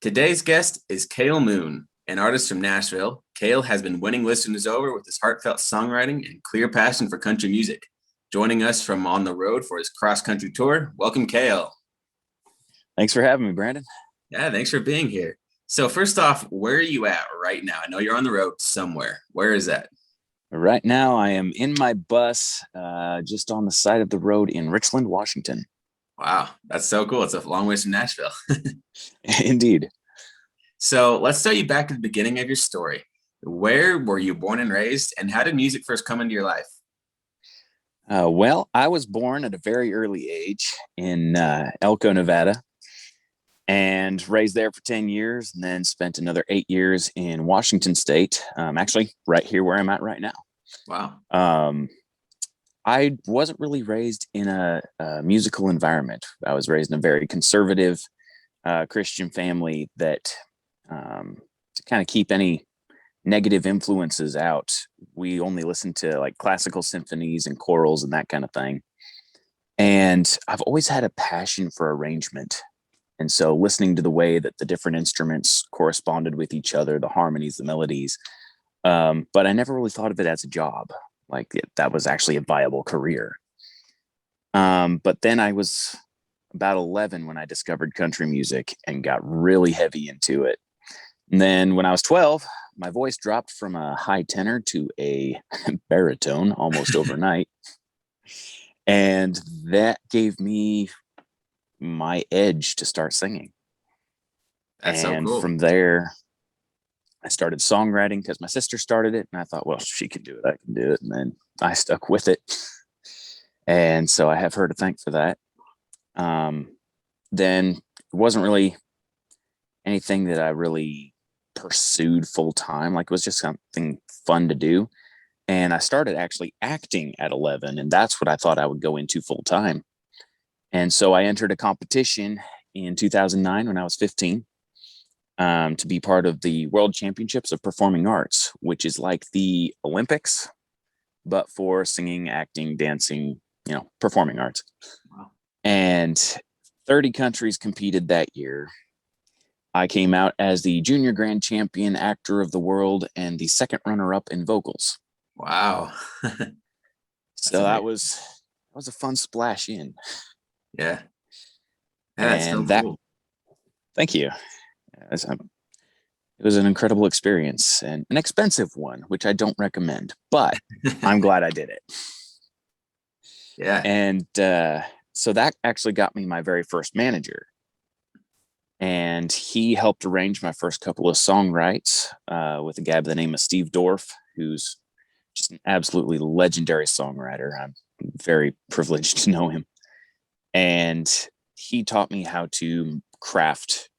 Today's guest is Cale Moon, an artist from Nashville. Cale has been winning listeners over with his heartfelt songwriting and clear passion for country music. Joining us from on the road for his cross-country tour, welcome Cale. Thanks for having me, Brandon. Yeah, thanks for being here. So first off, where are you at right now? I know you're on the road somewhere. Where is that? Right now, I am in my bus just on the side of the road in Richland, Washington. Wow, that's so cool. It's a long ways from Nashville. Indeed. So let's start you back to the beginning of your story. Where were you born and raised, and how did music first come into your life? Well, I was born at a very early age in Elko, Nevada, and raised there for 10 years, and then spent another 8 years in Washington State, actually right here where I'm at right now. Wow. I wasn't really raised in a musical environment. I was raised in a very conservative Christian family that to kind of keep any negative influences out, we only listened to like classical symphonies and chorals and that kind of thing. And I've always had a passion for arrangement. And so listening to the way that the different instruments corresponded with each other, the harmonies, the melodies. But I never really thought of it as a job, like that was actually a viable career. But then I was about 11 when I discovered country music and got really heavy into it. And then when I was 12, my voice dropped from a high tenor to a baritone almost overnight. And that gave me my edge to start singing. That's so And cool. from there, I started songwriting because my sister started it. And I thought, well, she can do it. I can do it. And then I stuck with it. And so I have her to thank for that. Then it wasn't really anything that I really pursued full time. Like it was just something fun to do. And I started actually acting at 11. And that's what I thought I would go into full time. And so I entered a competition in 2009 when I was 15 to be part of the World Championships of Performing Arts, which is like the Olympics, but for singing, acting, dancing, performing arts. Wow. And 30 countries competed that year. I came out as the junior grand champion actor of the world and the second runner up in vocals. Wow. So that was a fun splash in. Yeah. That's so And that, cool. thank you. It was an incredible experience and an expensive one, which I don't recommend, but I'm glad I did it. Yeah. And so that actually got me my very first manager. And he helped arrange my first couple of songwrites with a guy by the name of Steve Dorff, who's just an absolutely legendary songwriter. I'm very privileged to know him. And he taught me how to craft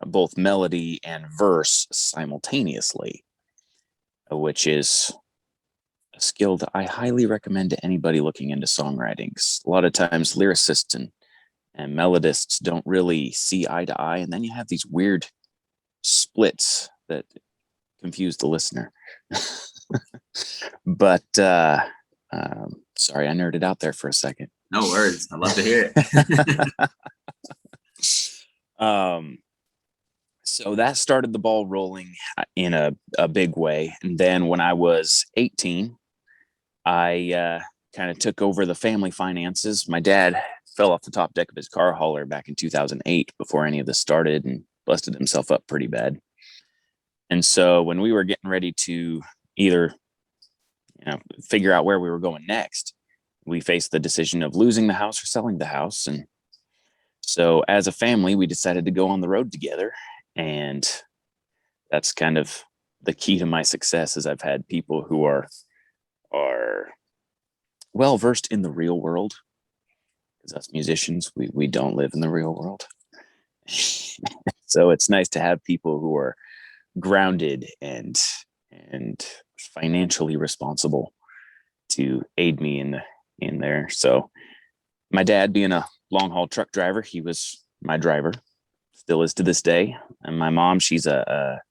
both melody and verse simultaneously, which is a skill that I highly recommend to anybody looking into songwriting. A lot of times lyricists and melodists don't really see eye to eye, and then you have these weird splits that confuse the listener. But sorry, I nerded out there for a second. No worries. I'd love to hear it. So that started the ball rolling in a big way. And then when I was 18, I kind of took over the family finances. My dad fell off the top deck of his car hauler back in 2008 before any of this started and busted himself up pretty bad. And so when we were getting ready to either figure out where we were going next, we faced the decision of losing the house or selling the house. And so as a family, we decided to go on the road together. And that's kind of the key to my success is I've had people who are well versed in the real world, because us musicians, we don't live in the real world. So it's nice to have people who are grounded and financially responsible to aid me in there. So my dad, being a long haul truck driver, he was my driver, still is to this day. And my mom, she's a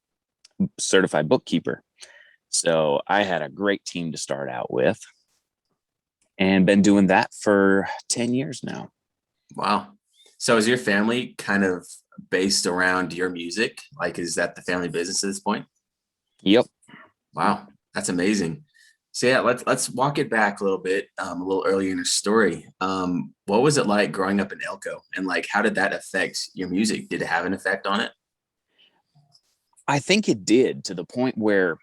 certified bookkeeper. So I had a great team to start out with and been doing that for 10 years now. Wow. So is your family kind of based around your music? Like, is that the family business at this point? Yep. Wow, that's amazing. So yeah, let's walk it back a little bit, a little earlier in your story. What was it like growing up in Elko, and like how did that affect your music? Did it have an effect on it? I think it did, to the point where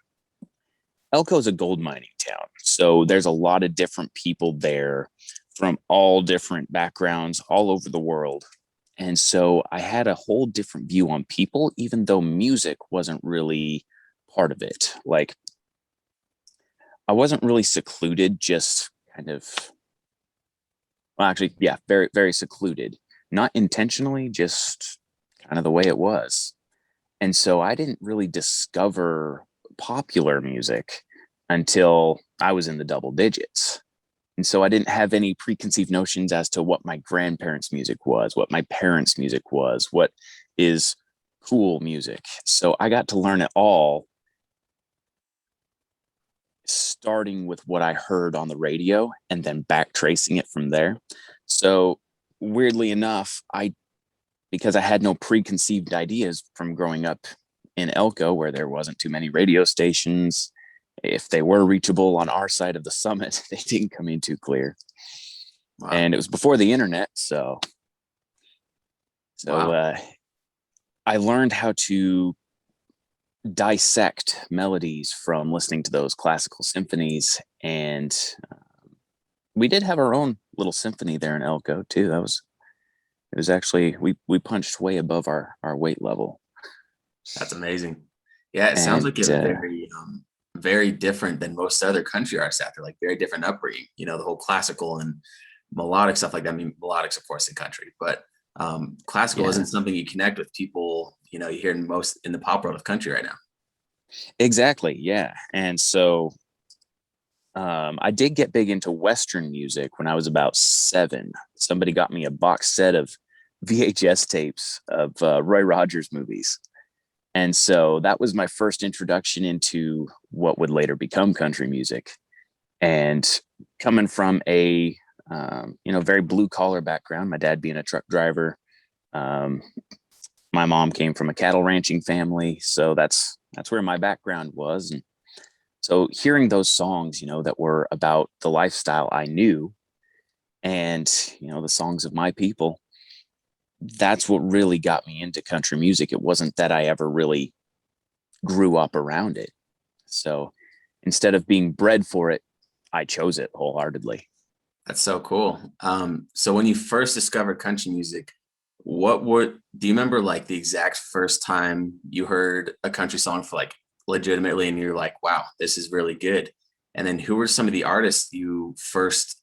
Elko is a gold mining town. So there's a lot of different people there from all different backgrounds all over the world. And so I had a whole different view on people, even though music wasn't really part of it. Like, I wasn't really secluded, just kind of, well, actually, yeah, very, very secluded. Not intentionally, just kind of the way it was. And so I didn't really discover popular music until I was in the double digits. And so I didn't have any preconceived notions as to what my grandparents' music was, what my parents' music was, what is cool music. So I got to learn it all, starting with what I heard on the radio and then back tracing it from there. So weirdly enough, because I had no preconceived ideas from growing up in Elko, where there wasn't too many radio stations. If they were reachable on our side of the summit, they didn't come in too clear. Wow, And it was before the internet, so wow, I learned how to dissect melodies from listening to those classical symphonies. And we did have our own little symphony there in Elko too. It was actually, we punched way above our weight level. that's amazing. Yeah, it sounds And like a very very different than most other country artists out there. Like very different upbringing. You know, the whole classical and melodic stuff like that. I mean, melodics, of course, the country, but classical yeah, isn't something you connect with people. You know, you hear in most in the pop world of country right now. exactly. Yeah. And so I did get big into Western music when I was about 7. Somebody got me a box set of VHS tapes of Roy Rogers movies. And so that was my first introduction into what would later become country music. And coming from a very blue collar background, my dad being a truck driver, um, my mom came from a cattle ranching family, so that's where my background was. And so hearing those songs, that were about the lifestyle I knew, and the songs of my people, that's what really got me into country music. It wasn't that I ever really grew up around it. So instead of being bred for it, I chose it wholeheartedly. That's so cool. So when you first discovered country music, do you remember like the exact first time you heard a country song for like legitimately and you're like, wow, this is really good? And then who were some of the artists you first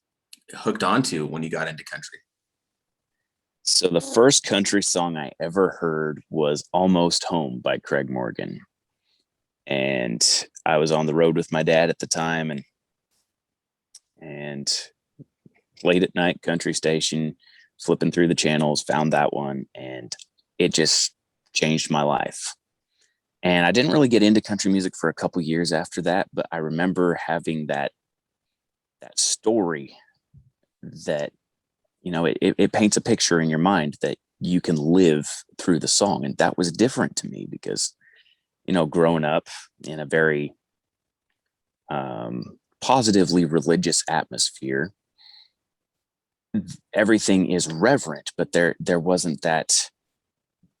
hooked onto when you got into country? So the first country song I ever heard was Almost Home by Craig Morgan. And I was on the road with my dad at the time, and late at night, country station, flipping through the channels, found that one, and it just changed my life. And I didn't really get into country music for a couple years after that, but I remember having that story that it paints a picture in your mind that you can live through the song. And that was different to me because growing up in a very positively religious atmosphere, everything is reverent, but there wasn't that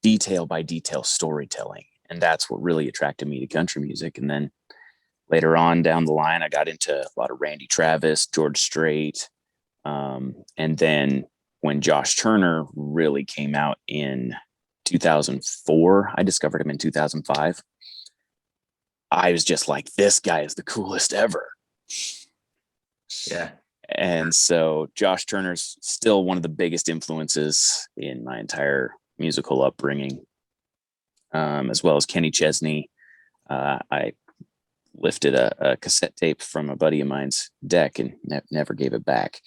detail by detail storytelling. And that's what really attracted me to country music. And then later on down the line, I got into a lot of Randy Travis, George Strait. And then when Josh Turner really came out in 2004, I discovered him in 2005. I was just like, this guy is the coolest ever. Yeah. And so Josh Turner's still one of the biggest influences in my entire musical upbringing, as well as Kenny Chesney. I lifted a cassette tape from a buddy of mine's deck and never gave it back.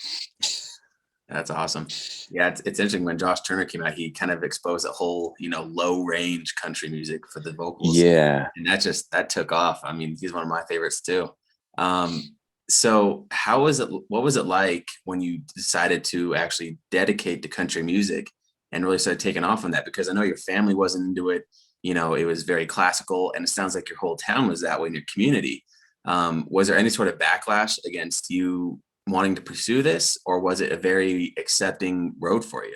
That's awesome. Yeah, it's interesting when Josh Turner came out, he kind of exposed a whole, low range country music for the vocals. Yeah. And that took off. I mean, he's one of my favorites too. So what was it like when you decided to actually dedicate to country music? and really started taking off on that? Because I know your family wasn't into it. You know, it was very classical, and it sounds like your whole town was that way in your community. Was there any sort of backlash against you wanting to pursue this, or was it a very accepting road for you?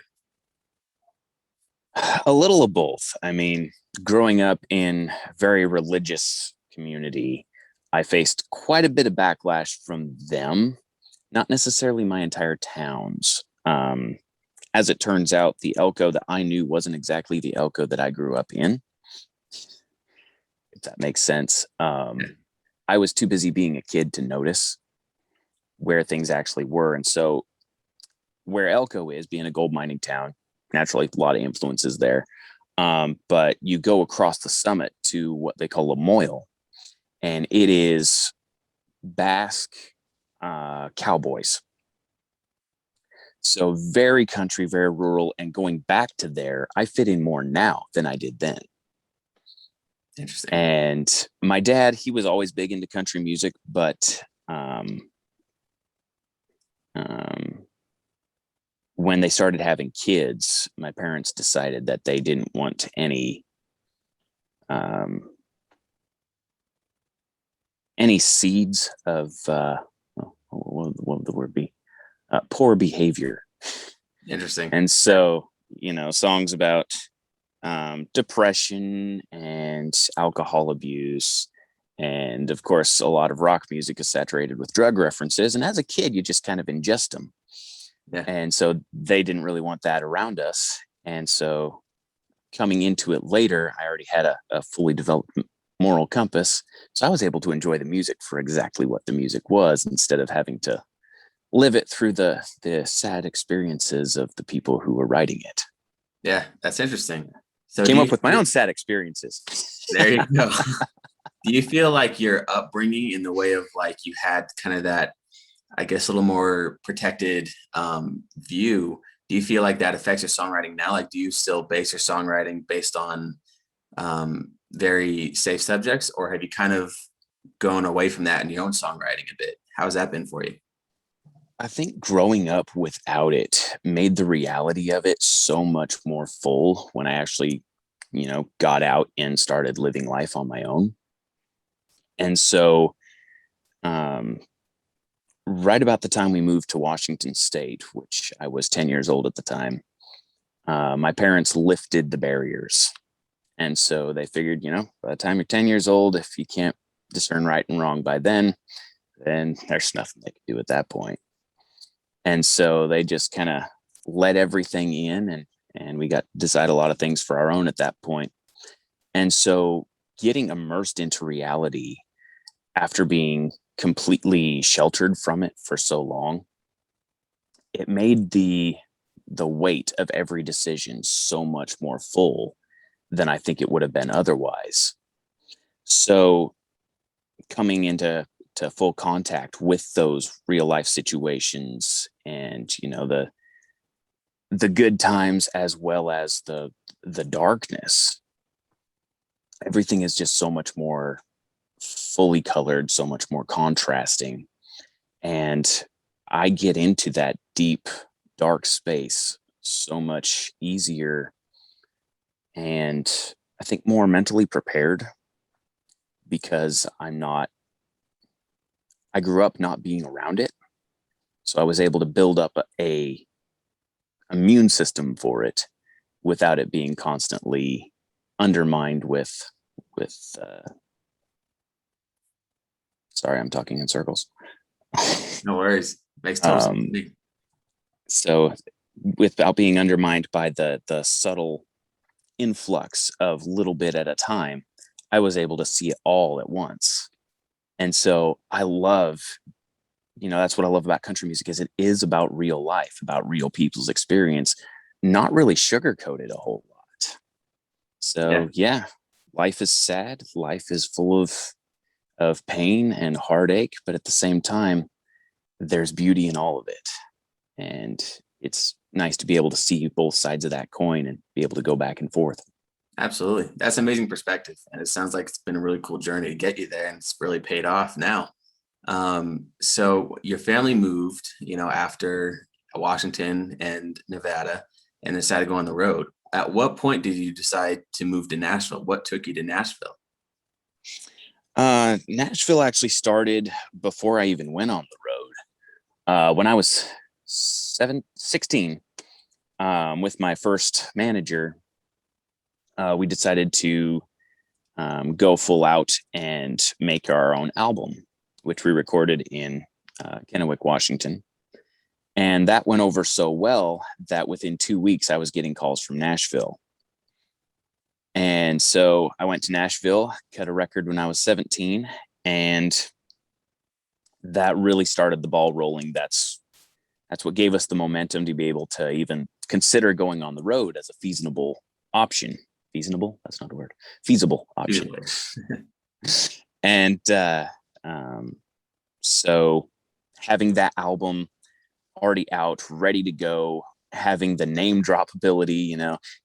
A little of both. I mean, growing up in a very religious community, I faced quite a bit of backlash from them, not necessarily my entire towns. As it turns out, the Elko that I knew wasn't exactly the Elko that I grew up in, if that makes sense. I was too busy being a kid to notice where things actually were. And so, where Elko is, being a gold mining town, naturally, a lot of influences there. But you go across the summit to what they call Lamoille, and it is Basque cowboys. So very country, very rural. And going back to there, I fit in more now than I did then. Interesting. And my dad, he was always big into country music, but when they started having kids, my parents decided that they didn't want any seeds of what would the word be? Poor behavior. Interesting. And so, songs about depression and alcohol abuse. And of course, a lot of rock music is saturated with drug references. And as a kid, you just kind of ingest them. Yeah. And so they didn't really want that around us. And so coming into it later, I already had a fully developed moral compass. So I was able to enjoy the music for exactly what the music was instead of having to live it through the sad experiences of the people who were writing it. Yeah, that's interesting. So came up with my own sad experiences. There you go. Do you feel like your upbringing in the way of like you had kind of that, I guess, a little more protected view? Do you feel like that affects your songwriting now? Like, do you still base your songwriting based on very safe subjects, or have you kind of gone away from that in your own songwriting a bit? How's that been for you? I think growing up without it made the reality of it so much more full when I actually, got out and started living life on my own. And so, right about the time we moved to Washington State, which I was 10 years old at the time, my parents lifted the barriers. And so they figured, by the time you're 10 years old, if you can't discern right and wrong by then there's nothing they can do at that point. And so they just kind of let everything in, and we got to decide a lot of things for our own at that point. And so getting immersed into reality after being completely sheltered from it for so long, it made the weight of every decision so much more full than I think it would have been otherwise. So coming into full contact with those real life situations, and the good times as well as the darkness, everything is just so much more fully colored, so much more contrasting. And I get into that deep dark space so much easier, and I think more mentally prepared, because I grew up not being around it. So I was able to build up a immune system for it without it being constantly undermined with sorry, I'm talking in circles. No worries. Makes total sense. So without being undermined by the subtle influx of little bit at a time, I was able to see it all at once. And so I love, that's what I love about country music, is it is about real life, about real people's experience, not really sugarcoated a whole lot. So yeah, life is sad. Life is full of pain and heartache, but at the same time, there's beauty in all of it. And it's nice to be able to see both sides of that coin and be able to go back and forth. Absolutely. That's amazing perspective. And it sounds like it's been a really cool journey to get you there, and it's really paid off now. So your family moved, after Washington and Nevada. and decided to go on the road. At what point did you decide to move to Nashville? What took you to Nashville? Nashville actually started before I even went on the road. When I was 16, with my first manager, we decided to go full out and make our own album, which we recorded in Kennewick, Washington. And that went over so well that within 2 weeks, I was getting calls from Nashville. And so I went to Nashville, cut a record when I was 17, and that really started the ball rolling. That's what gave us the momentum to be able to even consider going on the road as a feasible option. Feasible? That's not a word. Feasible option. And so having that album already out, ready to go, having the name drop ability,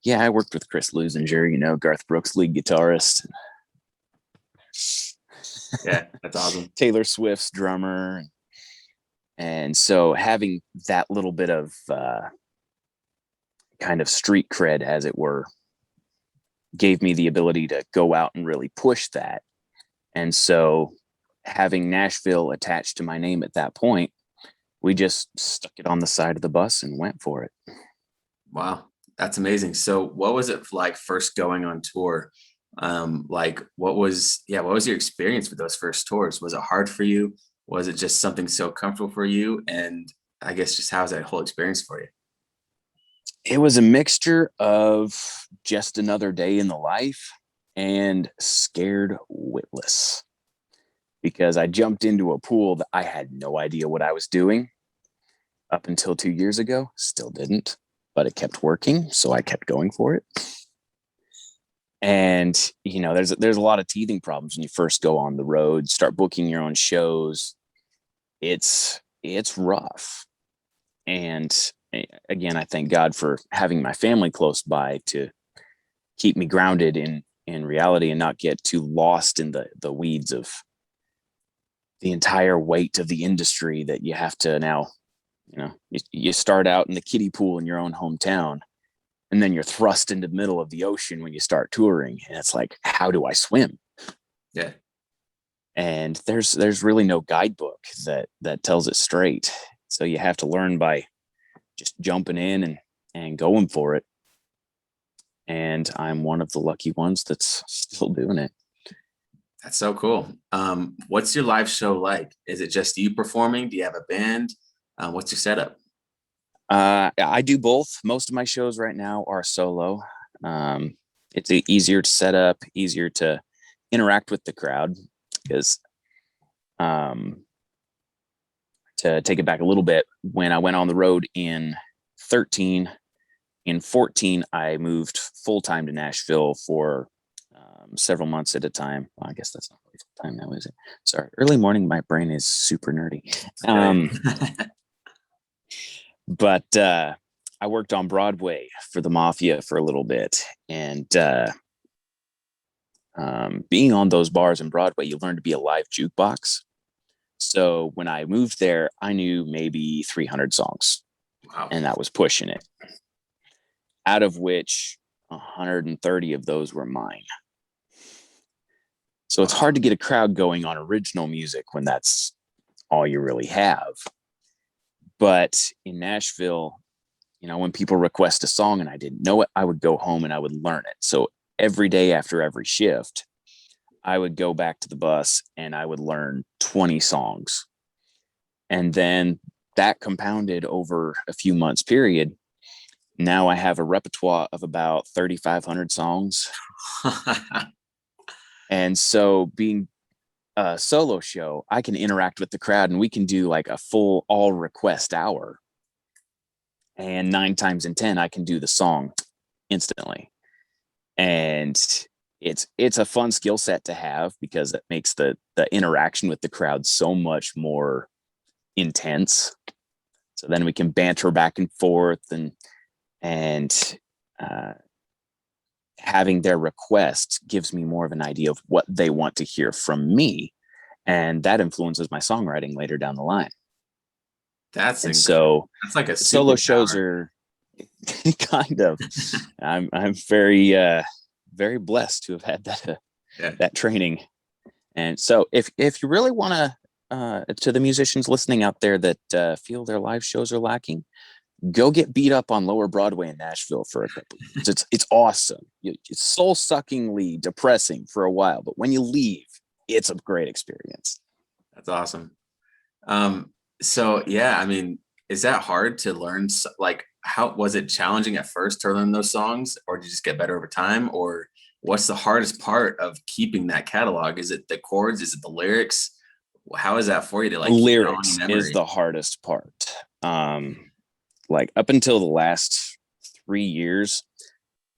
yeah, I worked with Chris Lusinger, Garth Brooks lead guitarist. Yeah, that's awesome. Taylor Swift's drummer. And so having that little bit of kind of street cred, as it were, gave me the ability to go out and really push that. And so having Nashville attached to my name at that point, we just stuck it on the side of the bus and went for it. Wow, that's amazing. So what was it like first going on tour? What was your experience with those first tours? Was it hard for you? Was it just something so comfortable for you? And I guess just how was that whole experience for you? It was a mixture of just another day in the life and scared witless, because I jumped into a pool that I had no idea what I was doing up until 2 years ago. Still didn't, but it kept working, so I kept going for it. And there's a lot of teething problems when you first go on the road, start booking your own shows. It's rough. And again, I thank God for having my family close by to keep me grounded in reality and not get too lost in the weeds of the entire weight of the industry that you have to now, you start out in the kiddie pool in your own hometown, and then you're thrust into the middle of the ocean when you start touring. And it's like, how do I swim? Yeah. And there's really no guidebook that tells it straight. So you have to learn by just jumping in and going for it. And I'm one of the lucky ones that's still doing it. That's so cool. What's your live show like? Is it just you performing? Do you have a band? What's your setup? I do both. Most of my shows right now are solo. It's easier to set up, easier to interact with the crowd, because to take it back a little bit, when I went on the road in 13, in 14, I moved full-time to Nashville for several months at a time. Well, I guess that's not really full-time now, is it? Sorry, early morning, my brain is super nerdy. But I worked on Broadway for the Mafia for a little bit. And being on those bars in Broadway, you learn to be a live jukebox. So when I moved there, I knew maybe 300 songs. Wow. And that was pushing it. Out of which 130 of those were mine. So it's hard to get a crowd going on original music when that's all you really have. But in Nashville, when people request a song and I didn't know it, I would go home and I would learn it. So every day after every shift, I would go back to the bus and I would learn 20 songs. And then that compounded over a few months period. Now I have a repertoire of about 3,500 songs. And so being a solo show, I can interact with the crowd and we can do like a full all request hour. And 9 times in 10, I can do the song instantly. And it's a fun skill set to have, because it makes the interaction with the crowd so much more intense. So then we can banter back and forth and having their request gives me more of an idea of what they want to hear from me. And that influences my songwriting later down the line. That's like a superpower. solo shows are, Kind of. I'm very blessed to have had Yeah. that training. And so if you really want to the musicians listening out there that feel their live shows are lacking, go get beat up on Lower Broadway in Nashville for a couple of years. It's awesome. It's soul suckingly depressing for a while, but when you leave, it's a great experience. That's awesome. So yeah, I mean, is that hard to learn? Like, how was it challenging at first to learn those songs, or did you just get better over time? Or what's the hardest part of keeping that catalog? Is it the chords? Is it the lyrics? How is that for you to The like keep it all in lyrics your is memory? the hardest part. Like up until the last 3 years,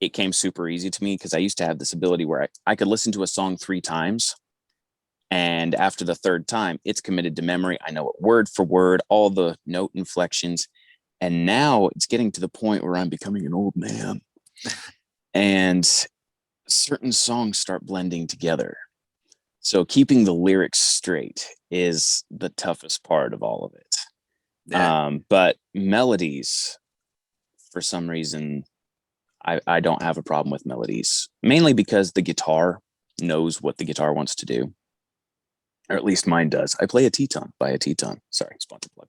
it came super easy to me because I used to have this ability where I could listen to a song 3 times. And after the third time, it's committed to memory. I know it word for word, all the note inflections. And now it's getting to the point where I'm becoming an old man. And certain songs start blending together. So keeping the lyrics straight is the toughest part of all of it. Yeah. But melodies, for some reason, I don't have a problem with melodies, mainly because the guitar knows what the guitar wants to do, or at least mine does. I play a Teton by a Teton. Sorry, sponsor plug.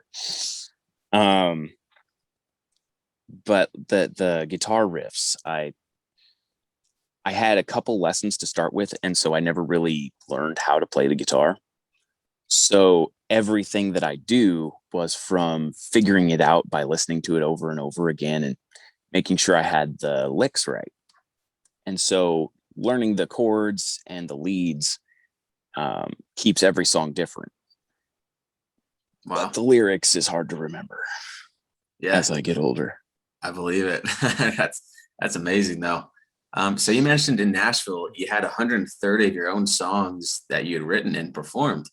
But the guitar riffs, I had a couple lessons to start with, and so I never really learned how to play the guitar. So everything that I do was from figuring it out by listening to it over and over again and making sure I had the licks right. And so learning the chords and the leads keeps every song different. But Wow. the lyrics is hard to remember Yeah, as I get older. I believe it. That's amazing though. So you mentioned in Nashville you had 130 of your own songs that you had written and performed.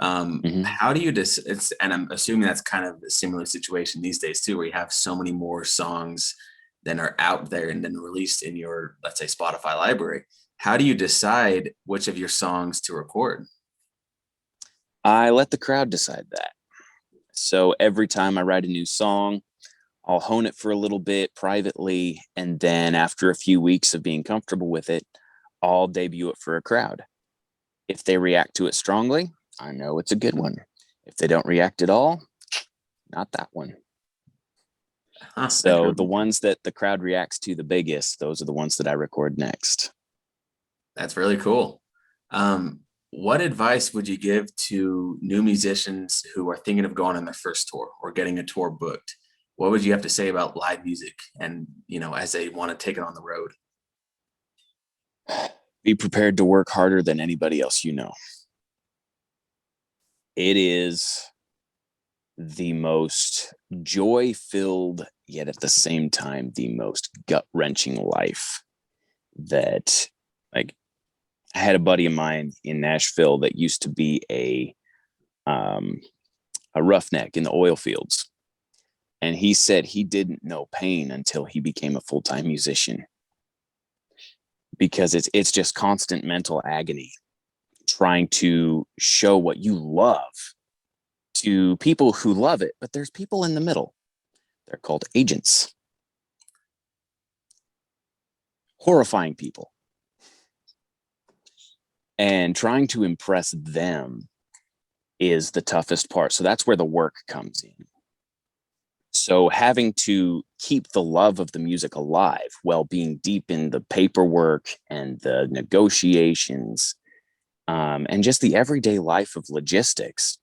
Mm-hmm. How do you it's and I'm assuming that's kind of a similar situation these days too, where you have so many more songs than are out there and then released in your, let's say, Spotify library. How do you decide which of your songs to record? I let the crowd decide that. So every time I write a new song, I'll hone it for a little bit privately. And then after a few weeks of being comfortable with it, I'll debut it for a crowd. If they react to it strongly, I know it's a good one. If they don't react at all, not that one. Huh, So the ones that the crowd reacts to the biggest, those are the ones that I record next. that's really cool. What advice would you give to new musicians who are thinking of going on their first tour or getting a tour booked? What would you have to say about live music and, as they want to take it on the road? Be prepared to work harder than anybody else you know. It is the most joy filled, yet at the same time, the most gut wrenching life that, like, I had a buddy of mine in Nashville that used to be a roughneck in the oil fields. And he said he didn't know pain until he became a full-time musician because it's just constant mental agony trying to show what you love to people who love it, but there's people in the middle. They're called agents. Horrifying people. And trying to impress them is the toughest part. So that's where the work comes in. So having to keep the love of the music alive while being deep in the paperwork and the negotiations and just the everyday life of logistics,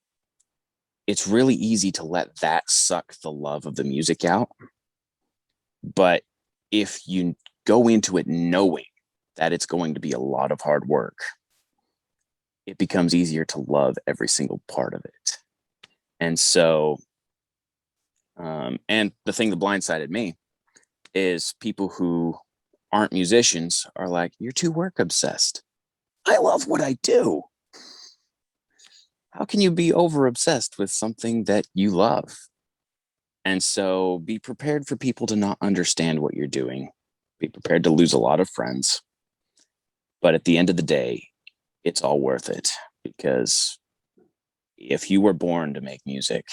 it's really easy to let that suck the love of the music out. But if you go into it knowing that it's going to be a lot of hard work, it becomes easier to love every single part of it. And so, and the thing that blindsided me is people who aren't musicians are like, you're too work obsessed. I love what I do. How can you be over obsessed with something that you love? And so be prepared for people to not understand what you're doing. Be prepared to lose a lot of friends. But at the end of the day, it's all worth it because if you were born to make music,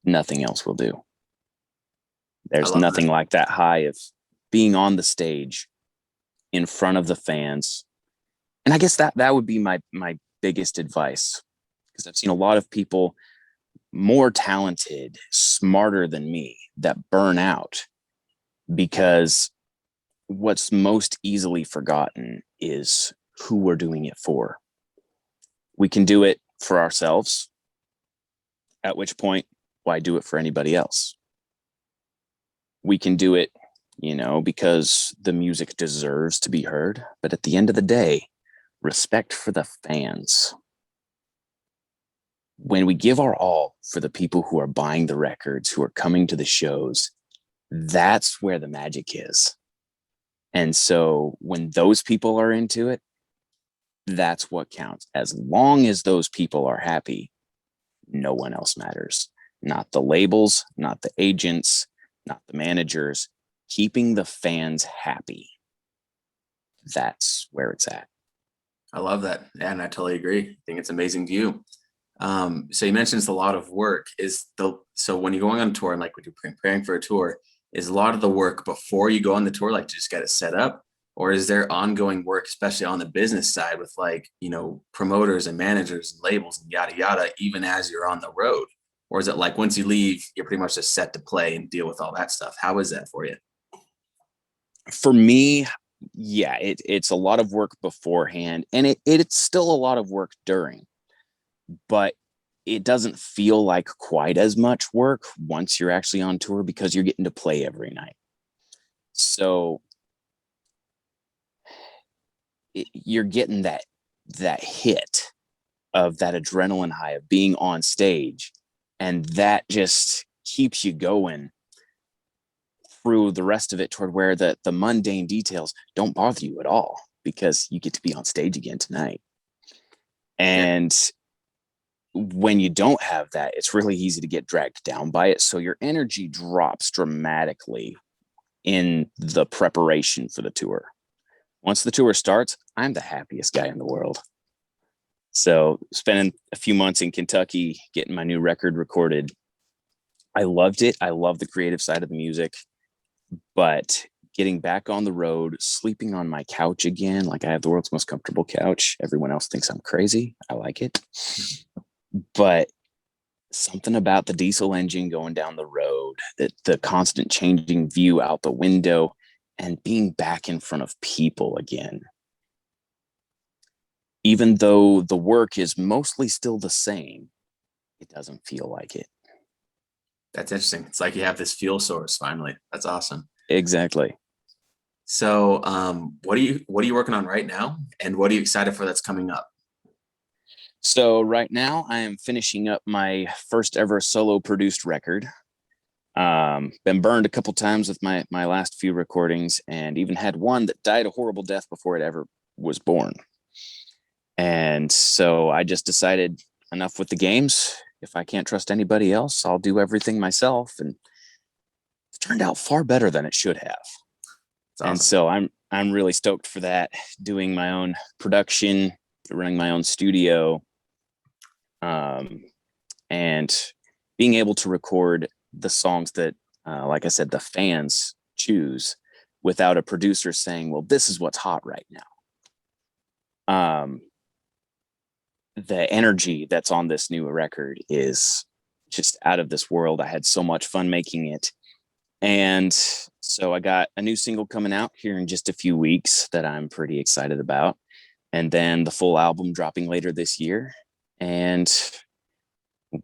nothing else will do. I There's love nothing that. like that high of being on the stage in front of the fans. And I guess that would be my biggest advice, because I've seen a lot of people more talented, smarter than me that burn out because what's most easily forgotten is who we're doing it for. We can do it for ourselves, at which point, why do it for anybody else? We can do it, because the music deserves to be heard. But at the end of the day, respect for the fans. When we give our all for the people who are buying the records, who are coming to the shows, that's where the magic is. And so when those people are into it, that's what counts. As long as those people are happy, no one else matters. Not the labels, not the agents, not the managers. Keeping the fans happy. That's where it's at. I love that. And I totally agree. I think it's an amazing view. So you mentioned it's a lot of work. So when you're going on tour and like when you're preparing for a tour, is a lot of the work before you go on the tour, like just get it set up? Or is there ongoing work, especially on the business side with like, promoters and managers and labels and yada, yada, even as you're on the road? Or is it like once you leave, you're pretty much just set to play and deal with all that stuff? How is that for you? For me, yeah, it's a lot of work beforehand, and it's still a lot of work during, but it doesn't feel like quite as much work once you're actually on tour because you're getting to play every night. So you're getting that hit of that adrenaline high of being on stage, and that just keeps you going through the rest of it, toward where the mundane details don't bother you at all because you get to be on stage again tonight. Yeah. And when you don't have that, it's really easy to get dragged down by it. So your energy drops dramatically in the preparation for the tour. Once the tour starts, I'm the happiest guy in the world. So spending a few months in Kentucky, getting my new record recorded, I loved it. I love the creative side of the music, but getting back on the road, sleeping on my couch again, like I have the world's most comfortable couch. Everyone else thinks I'm crazy. I like it. But something about the diesel engine going down the road, that the constant changing view out the window, and being back in front of people again. Even though the work is mostly still the same, it doesn't feel like it. That's interesting. It's like you have this fuel source finally. That's awesome. Exactly. So what are you working on right now? And what are you excited for that's coming up? So right now I am finishing up my first ever solo produced record. Been burned a couple times with my last few recordings, and even had one that died a horrible death before it ever was born. And so I just decided, enough with the games. If I can't trust anybody else, I'll do everything myself. And it's turned out far better than it should have. It's And awesome. so I'm really stoked for that, doing my own production, running my own studio, and being able to record the songs that, like I said, the fans choose, without a producer saying, well, this is what's hot right now. The energy that's on this new record is just out of this world. I had so much fun making it. And so I got a new single coming out here in just a few weeks that I'm pretty excited about. And then the full album dropping later this year. And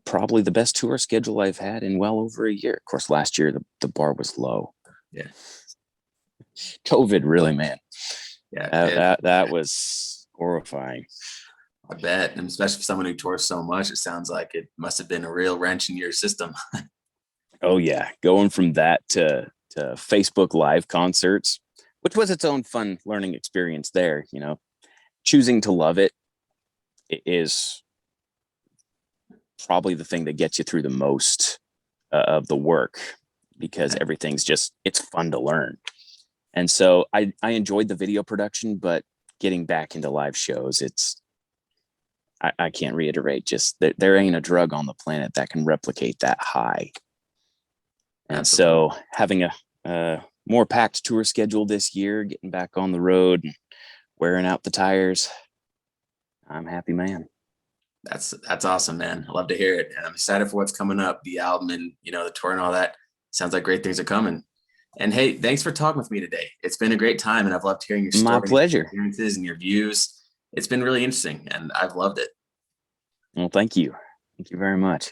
probably the best tour schedule I've had in well over a year. Of course, last year the bar was low. Yeah. COVID, really, man. Yeah. That was horrifying. I bet. And especially for someone who tours so much, it sounds like it must have been a real wrench in your system. Oh yeah, going from that to Facebook Live concerts, which was its own fun learning experience there. Choosing to love it is probably the thing that gets you through the most of the work, because everything's just, it's fun to learn. And so I enjoyed the video production, but getting back into live shows, I can't reiterate, just that there ain't a drug on the planet that can replicate that high. And Absolutely. so having a more packed tour schedule this year, getting back on the road and wearing out the tires, I'm a happy man. That's awesome, man. I love to hear it. And I'm excited for what's coming up, the album and the tour and all that. Sounds like great things are coming. And hey, thanks for talking with me today. It's been a great time and I've loved hearing your My stories, your pleasure. experiences, and your views. It's been really interesting and I've loved it. Well, thank you. Thank you very much.